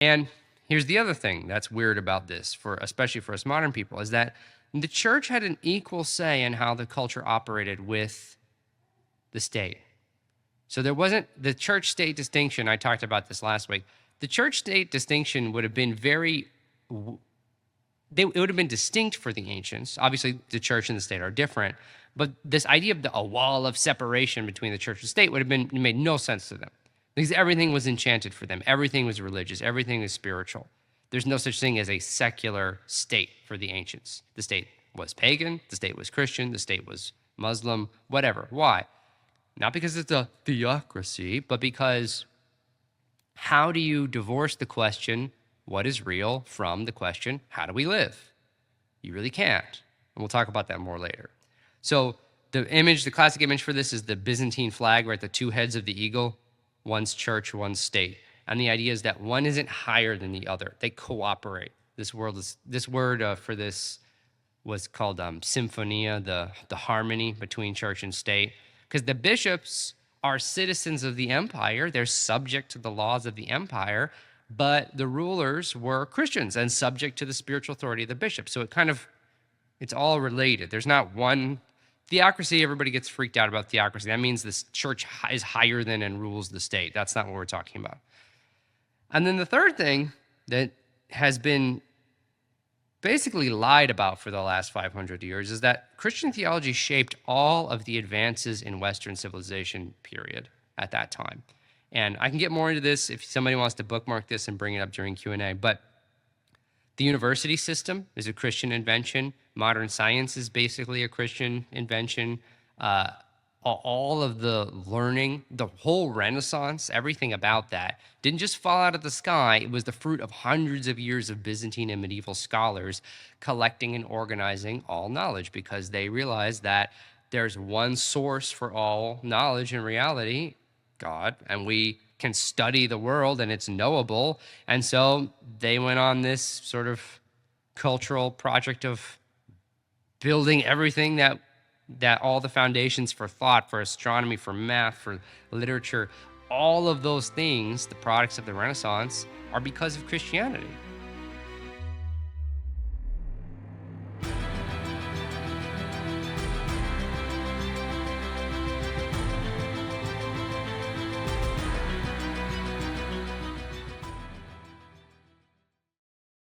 And here's the other thing that's weird about this, especially for us modern people, is that the church had an equal say in how the culture operated with the state. So there wasn't the church-state distinction. I talked about this last week. The church-state distinction would have been it would have been distinct for the ancients. Obviously, the church and the state are different, but this idea of a wall of separation between the church and state would have made no sense to them because everything was enchanted for them. Everything was religious. Everything was spiritual. There's no such thing as a secular state for the ancients. The state was pagan. The state was Christian. The state was Muslim, whatever. Why? Not because it's a theocracy, but because how do you divorce the question, what is real, from the question, how do we live? You really can't. And we'll talk about that more later. So the classic image for this is the Byzantine flag, right? The two heads of the eagle, one's church, one's state. And the idea is that one isn't higher than the other. They cooperate. This word for this was called symphonia, the harmony between church and state. Because the bishops are citizens of the empire. They're subject to the laws of the empire, but the rulers were Christians and subject to the spiritual authority of the bishop. So it's all related. There's not one theocracy. Everybody gets freaked out about theocracy. That means this church is higher than and rules the state. That's not what we're talking about. And then the third thing that has been basically lied about for the last 500 years is that Christian theology shaped all of the advances in Western civilization, period, at that time. And I can get more into this if somebody wants to bookmark this and bring it up during Q&A, but the university system is a Christian invention. Modern science is basically a Christian invention. All of the learning, the whole Renaissance, everything about that didn't just fall out of the sky. It was the fruit of hundreds of years of Byzantine and medieval scholars collecting and organizing all knowledge because they realized that there's one source for all knowledge and reality, God, and we can study the world and it's knowable. And so they went on this sort of cultural project of building everything that all the foundations for thought, for astronomy, for math, for literature, all of those things, the products of the Renaissance, are because of Christianity.